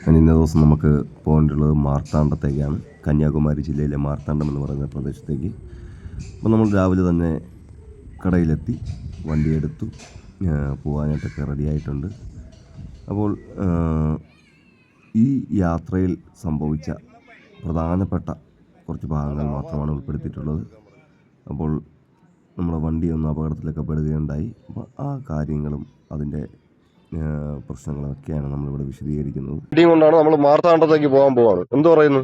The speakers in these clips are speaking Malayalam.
ഇന്നേ ദിവസം നമുക്ക് പോകേണ്ടുള്ളത് മാർത്താണ്ഡത്തേക്കാണ്. കന്യാകുമാരി ജില്ലയിലെ മാർത്താണ്ഡം എന്ന് പറയുന്ന പ്രദേശത്തേക്ക്. അപ്പോൾ നമ്മൾ രാവിലെ തന്നെ കടയിലെത്തി, വണ്ടിയെടുത്തു, പോകാനായിട്ടൊക്കെ റെഡിയായിട്ടുണ്ട്. അപ്പോൾ ഈ യാത്രയിൽ സംഭവിച്ച പ്രധാനപ്പെട്ട കുറച്ച് ഭാഗങ്ങൾ മാത്രമാണ് ഉൾപ്പെടുത്തിയിട്ടുള്ളത്. അപ്പോൾ നമ്മുടെ വണ്ടി ഒന്ന് അപകടത്തിലൊക്കെ പെടുകയുണ്ടായി. അപ്പോൾ ആ കാര്യങ്ങളും അതിൻ്റെ പ്രശ്നങ്ങളൊക്കെയാണ് നമ്മളിവിടെ വിശദീകരിക്കുന്നത്. വണ്ടിയും കൊണ്ടാണ് നമ്മൾ മാർത്താണ്ഡത്തേക്ക് പോകാൻ പോവാണ്. എന്തു പറയുന്നു?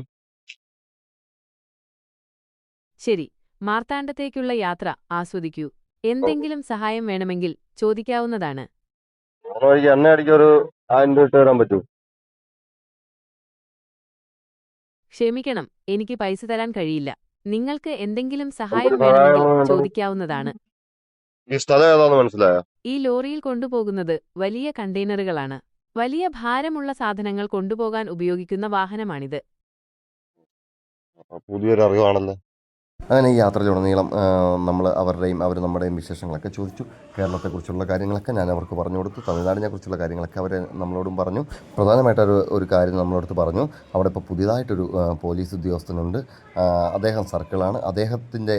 ശരി, മാർത്താണ്ഡത്തേക്കുള്ള യാത്ര ആസ്വദിക്കൂ. എന്തെങ്കിലും സഹായം വേണമെങ്കിൽ ചോദിക്കാവുന്നതാണ്. വഴിക്ക് എണ്ണ അടിക്കൊരു 1000 രൂപ ഇട്ട് തരാൻ പറ്റൂ? ക്ഷമിക്കണം, എനിക്ക് പൈസ തരാൻ കഴിയില്ല. നിങ്ങൾക്ക് എന്തെങ്കിലും സഹായം വേണമെങ്കിൽ ചോദിക്കാവുന്നതാണ്. ഈ സ്ഥലം ഏതാണെന്ന് മനസ്സിലായോ? ഈ ലോറിയിൽ കൊണ്ടുപോകുന്നത് വലിയ കണ്ടെയ്നറുകളാണ്. വലിയ ഭാരമുള്ള സാധനങ്ങൾ കൊണ്ടുപോകാൻ ഉപയോഗിക്കുന്ന വാഹനമാണിത്. പുതിയൊരു അറിവാണല്ലോ. അങ്ങനെ ഈ യാത്രയിലുടനീളം നമ്മൾ അവർ നമ്മുടെയും വിശേഷങ്ങളൊക്കെ ചോദിച്ചു. കേരളത്തെക്കുറിച്ചുള്ള കാര്യങ്ങളൊക്കെ ഞാൻ അവർക്ക് പറഞ്ഞു കൊടുത്തു. തമിഴ്നാടിനെക്കുറിച്ചുള്ള കാര്യങ്ങളൊക്കെ അവർ നമ്മളോടും പറഞ്ഞു. പ്രധാനമായിട്ടൊരു കാര്യം നമ്മളടുത്ത് പറഞ്ഞു. അവിടെ ഇപ്പോൾ പുതിയതായിട്ടൊരു പോലീസ് ഉദ്യോഗസ്ഥനുണ്ട്. അദ്ദേഹം സർക്കിളാണ്. അദ്ദേഹത്തിൻ്റെ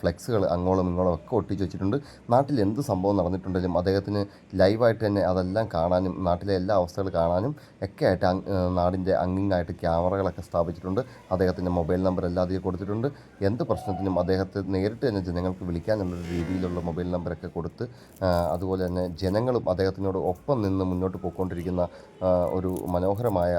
ഫ്ലെക്സുകൾ അങ്ങോളം ഇങ്ങോളം ഒക്കെ ഒട്ടിച്ച് വെച്ചിട്ടുണ്ട്. നാട്ടിൽ എന്ത് സംഭവം നടന്നിട്ടുണ്ടെങ്കിലും അദ്ദേഹത്തിന് ലൈവായിട്ട് തന്നെ അതെല്ലാം കാണാനും നാട്ടിലെ എല്ലാ അവസ്ഥകൾ കാണാനും ഒക്കെ ആയിട്ട് നാടിൻ്റെ അങ്ങിങ്ങായിട്ട് ക്യാമറകളൊക്കെ സ്ഥാപിച്ചിട്ടുണ്ട്. അദ്ദേഹത്തിൻ്റെ മൊബൈൽ നമ്പർ എല്ലാതെയും കൊടുത്തിട്ടുണ്ട്. എന്ത് പ്രശ്നത്തിനും അദ്ദേഹത്തെ നേരിട്ട് തന്നെ ജനങ്ങൾക്ക് വിളിക്കാനുള്ളൊരു രീതിയിലുള്ള മൊബൈൽ നമ്പറൊക്കെ കൊടുത്ത്, അതുപോലെ തന്നെ ജനങ്ങളും അദ്ദേഹത്തിനോട് ഒപ്പം നിന്ന് മുന്നോട്ട് പോയിക്കൊണ്ടിരിക്കുന്ന ഒരു മനോഹരമായ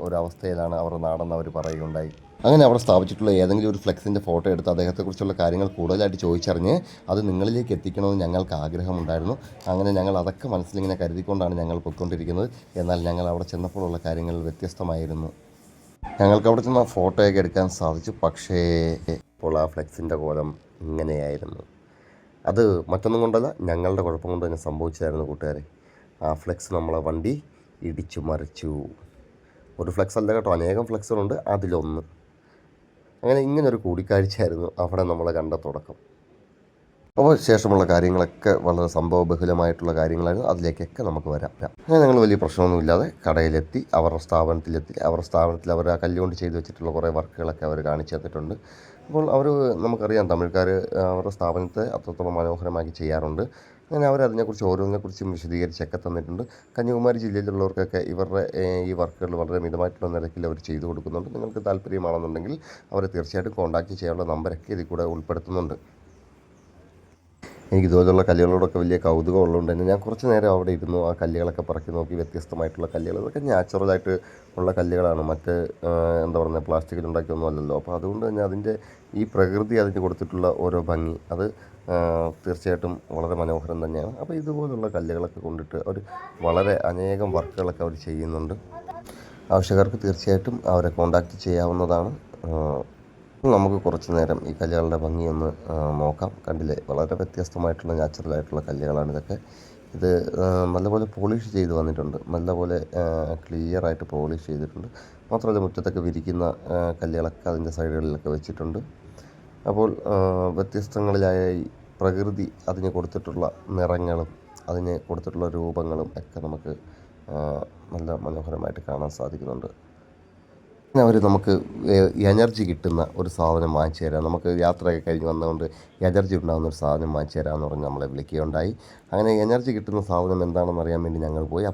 ഒരവസ്ഥയിലാണ് അവരുടെ നാടെന്ന് അവർ പറയുകയുണ്ടായി. അങ്ങനെ അവിടെ സ്ഥാപിച്ചിട്ടുള്ള ഏതെങ്കിലും ഒരു ഫ്ലെക്സിൻ്റെ ഫോട്ടോ എടുത്ത് അദ്ദേഹത്തെക്കുറിച്ചുള്ള കാര്യങ്ങൾ കൂടുതലായിട്ട് ചോദിച്ചറിഞ്ഞ് അത് നിങ്ങളിലേക്ക് എത്തിക്കണമെന്ന് ഞങ്ങൾക്ക് ആഗ്രഹമുണ്ടായിരുന്നു. അങ്ങനെ ഞങ്ങൾ അതൊക്കെ മനസ്സിലിങ്ങനെ കരുതിക്കൊണ്ടാണ് ഞങ്ങൾ പോയിക്കൊണ്ടിരിക്കുന്നത്. എന്നാൽ ഞങ്ങൾ അവിടെ ചെന്നപ്പോഴുള്ള കാര്യങ്ങൾ വ്യത്യസ്തമായിരുന്നു. ഞങ്ങൾക്ക് അവിടെ ചെന്ന ഫോട്ടോയൊക്കെ എടുക്കാൻ സാധിച്ചു. പക്ഷേ ഇപ്പോൾ ആ ഫ്ലെക്സിൻ്റെ കോലം ഇങ്ങനെയായിരുന്നു. അത് മറ്റൊന്നും കൊണ്ടല്ല, ഞങ്ങളുടെ കുഴപ്പം കൊണ്ട് തന്നെ സംഭവിച്ചതായിരുന്നു കൂട്ടുകാരെ. ആ ഫ്ലെക്സ് നമ്മളെ വണ്ടി ഇടിച്ചു മറിച്ചു. ഒരു ഫ്ലെക്സ് അല്ല കേട്ടോ, അനേകം ഫ്ലെക്സുകളുണ്ട്, അതിലൊന്ന്. അങ്ങനെ ഇങ്ങനൊരു കൂടിക്കാഴ്ചയായിരുന്നു അവിടെ നമ്മൾ കണ്ട തുടക്കം. അപ്പോൾ ശേഷമുള്ള കാര്യങ്ങളൊക്കെ വളരെ സംഭവബഹുലമായിട്ടുള്ള കാര്യങ്ങളായിരുന്നു. അതിലേക്കൊക്കെ നമുക്ക് വരാം. അങ്ങനെ ഞങ്ങൾ വലിയ പ്രശ്നമൊന്നുമില്ലാതെ കടയിലെത്തി, അവരുടെ സ്ഥാപനത്തിൽ അവർ ആ കല്ലുകൊണ്ട് ചെയ്ത് വെച്ചിട്ടുള്ള കുറേ വർക്കുകളൊക്കെ അവർ കാണിച്ചു തന്നിട്ടുണ്ട്. അപ്പോൾ നമുക്കറിയാം, തമിഴ്ക്കാർ അവരുടെ സ്ഥാപനത്തെ അത്രത്തോളം മനോഹരമാക്കി ചെയ്യാറുണ്ട്. അങ്ങനെ അവരതിനെക്കുറിച്ച് ഓരോന്നിനെക്കുറിച്ചും വിശദീകരിച്ചൊക്കെ തന്നിട്ടുണ്ട്. കന്യാകുമാരി ജില്ലയിലുള്ളവർക്കൊക്കെ ഇവരുടെ ഈ വർക്കുകൾ വളരെ മിതമായിട്ടുള്ള നിരക്കിൽ അവർ ചെയ്തു കൊടുക്കുന്നുണ്ട്. നിങ്ങൾക്ക് താല്പര്യമാണെന്നുണ്ടെങ്കിൽ അവരെ തീർച്ചയായിട്ടും കോൺടാക്റ്റ് ചെയ്യാനുള്ള നമ്പരൊക്കെ ഇതിൽ കൂടെ ഉൾപ്പെടുത്തുന്നുണ്ട്. എനിക്ക് ഇതുപോലുള്ള കല്ലുകളോടൊക്കെ വലിയ കൗതുകം ഉള്ളതുകൊണ്ട് തന്നെ ഞാൻ കുറച്ച് നേരം അവിടെ ഇരുന്നു. ആ കല്ലുകളൊക്കെ പറക്കി നോക്കി. വ്യത്യസ്തമായിട്ടുള്ള കല്ലുകൾ, അതൊക്കെ നാച്ചുറലായിട്ട് ഉള്ള കല്ലുകളാണ്. മറ്റ് എന്താ പറയുക, പ്ലാസ്റ്റിക്കിൽ ഉണ്ടാക്കിയൊന്നും അല്ലല്ലോ. അപ്പോൾ അതുകൊണ്ട് തന്നെ അതിൻ്റെ ഈ പ്രകൃതി അതിന് കൊടുത്തിട്ടുള്ള ഓരോ ഭംഗി, അത് തീർച്ചയായിട്ടും വളരെ മനോഹരം തന്നെയാണ്. അപ്പോൾ ഇതുപോലുള്ള കല്ലുകളൊക്കെ കൊണ്ടിട്ട് അവർ വളരെ അനേകം വർക്കുകളൊക്കെ അവർ ചെയ്യുന്നുണ്ട്. ആവശ്യക്കാർക്ക് തീർച്ചയായിട്ടും അവരെ കോൺടാക്റ്റ് ചെയ്യാവുന്നതാണ്. നമുക്ക് കുറച്ച് നേരം ഈ കല്ലുകളുടെ ഭംഗിയൊന്ന് നോക്കാം. കണ്ടില്ലേ, വളരെ വ്യത്യസ്തമായിട്ടുള്ള നാച്ചുറലായിട്ടുള്ള കല്ലുകളാണ് ഇതൊക്കെ. ഇത് നല്ലപോലെ പോളിഷ് ചെയ്ത് വന്നിട്ടുണ്ട്. നല്ലപോലെ ക്ലിയറായിട്ട് പോളിഷ് ചെയ്തിട്ടുണ്ട്. മാത്രമല്ല മുറ്റത്തൊക്കെ വിരിക്കുന്ന കല്ലുകളൊക്കെ അതിൻ്റെ സൈഡുകളിലൊക്കെ വെച്ചിട്ടുണ്ട്. അപ്പോൾ വ്യത്യസ്തങ്ങളിലായ ഈ പ്രകൃതി അതിന് കൊടുത്തിട്ടുള്ള നിറങ്ങളും അതിന് കൊടുത്തിട്ടുള്ള രൂപങ്ങളും ഒക്കെ നമുക്ക് നല്ല മനോഹരമായിട്ട് കാണാൻ സാധിക്കുന്നുണ്ട്. പിന്നെ അവർ നമുക്ക് എനർജി കിട്ടുന്ന ഒരു സാധനം വാങ്ങിച്ചു തരാം. നമുക്ക് യാത്രയൊക്കെ കഴിഞ്ഞ് വന്നതുകൊണ്ട് എനർജി ഉണ്ടാകുന്ന ഒരു സാധനം വാങ്ങിച്ചു തരാമെന്ന് പറഞ്ഞ് നമ്മളെ വിളിക്കുകയുണ്ടായി. അങ്ങനെ എനർജി കിട്ടുന്ന സാധനം എന്താണെന്ന് അറിയാൻ വേണ്ടി ഞങ്ങൾ പോയി.